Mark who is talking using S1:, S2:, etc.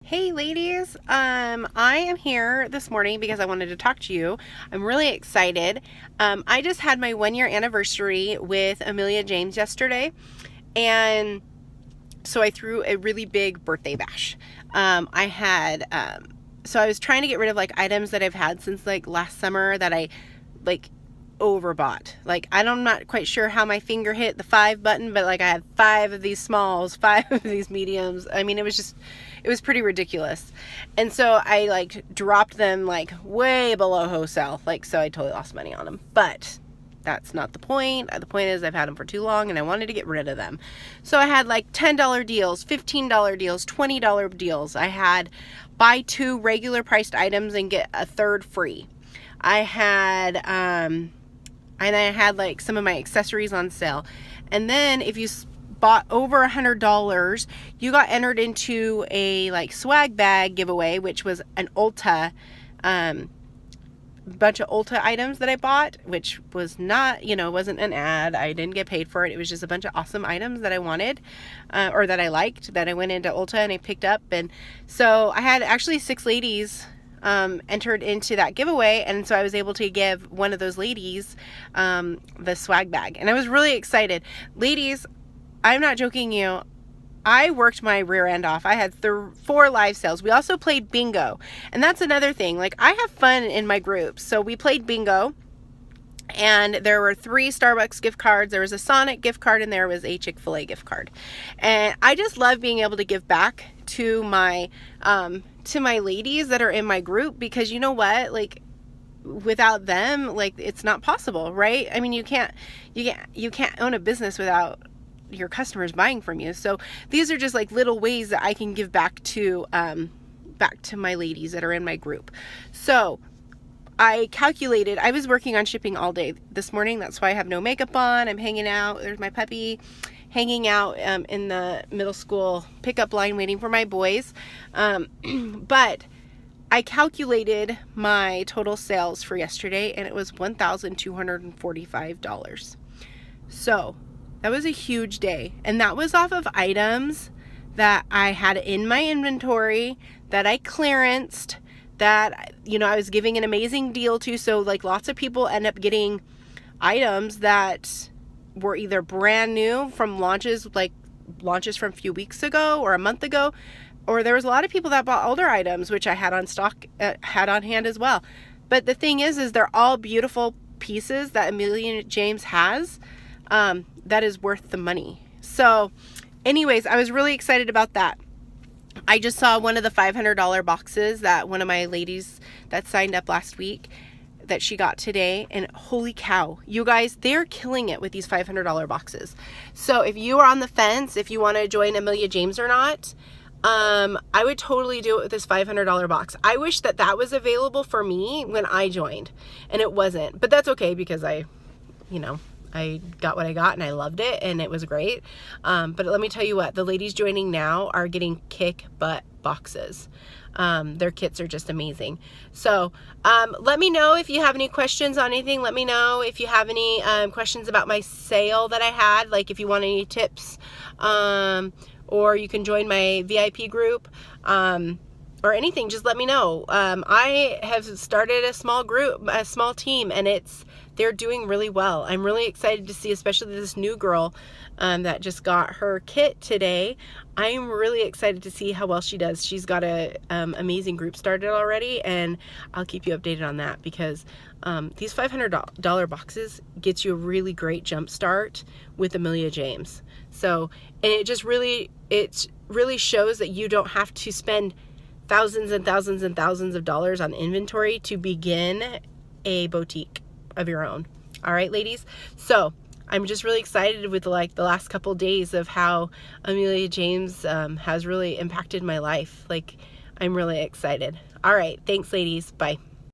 S1: Hey ladies, I am here this morning because I wanted to talk to you. I'm really excited. I just had my 1 year anniversary with Amelia James yesterday, and so I threw a really big birthday bash. So I was trying to get rid of like items that I've had since like last summer that I like overbought. Like I'm not quite sure how my finger hit the 5 button, but like I had 5 of these smalls, 5 of these mediums. I mean, it was pretty ridiculous. And so I like dropped them like way below wholesale. Like, so I totally lost money on them, but that's not the point. The point is I've had them for too long and I wanted to get rid of them. So I had like $10 deals, $15 deals, $20 deals. I had buy 2 regular priced items and get a third free. I had like some of my accessories on sale. And then if you bought over $100, you got entered into a like swag bag giveaway, which was an Ulta, bunch of Ulta items that I bought, which was not, wasn't an ad. I didn't get paid for it. It was just a bunch of awesome items that I wanted, or that I liked, that I went into Ulta and I picked up. And so I had actually 6 ladies entered into that giveaway, and so I was able to give one of those ladies the swag bag, and I was really excited. Ladies, I'm not joking you, I worked my rear end off. I had 4 live sales. We also played bingo, and that's another thing. Like, I have fun in my groups, so we played bingo, and there were 3 Starbucks gift cards, there was a Sonic gift card, and there was a Chick-fil-A gift card. And I just love being able to give back to my ladies that are in my group, because you know what, like, without them, like, it's not possible, right? I mean, you can't own a business without your customers buying from you. So these are just like little ways that I can give back to my ladies that are in my group. So I calculated, I was working on shipping all day this morning. That's why I have no makeup on. I'm hanging out. There's my puppy hanging out in the middle school pickup line waiting for my boys. But I calculated my total sales for yesterday, and it was $1,245. So that was a huge day. And that was off of items that I had in my inventory, that I clearanced, that, I was giving an amazing deal to. So like lots of people end up getting items that were either brand new from launches from a few weeks ago or a month ago, or there was a lot of people that bought older items, which I had on stock, had on hand as well. But the thing is they're all beautiful pieces that Amelia James has, that is worth the money. So anyways, I was really excited about that. I just saw one of the $500 boxes that one of my ladies that signed up last week, that she got today, and holy cow, you guys, they're killing it with these $500 boxes. So if you are on the fence, if you want to join Amelia James or not, I would totally do it with this $500 box. I wish that was available for me when I joined, and it wasn't, but that's okay, because I got what I got and I loved it and it was great. But let me tell you what, the ladies joining now are getting kick butt boxes. Their kits are just amazing. So let me know if you have any questions on anything. Let me know if you have any questions about my sale that I had, like if you want any tips, or you can join my VIP group, or anything. Just let me know. I have started a small team, and they're doing really well. I'm really excited to see, especially this new girl that just got her kit today. I'm really excited to see how well she does. She's got a amazing group started already, and I'll keep you updated on that, because these $500 boxes gets you a really great jump start with Amelia James. So, and it really shows that you don't have to spend thousands and thousands and thousands of dollars on inventory to begin a boutique of your own. All right, ladies. So I'm just really excited with like the last couple days of how Amelia James has really impacted my life. Like, I'm really excited. All right. Thanks, ladies. Bye.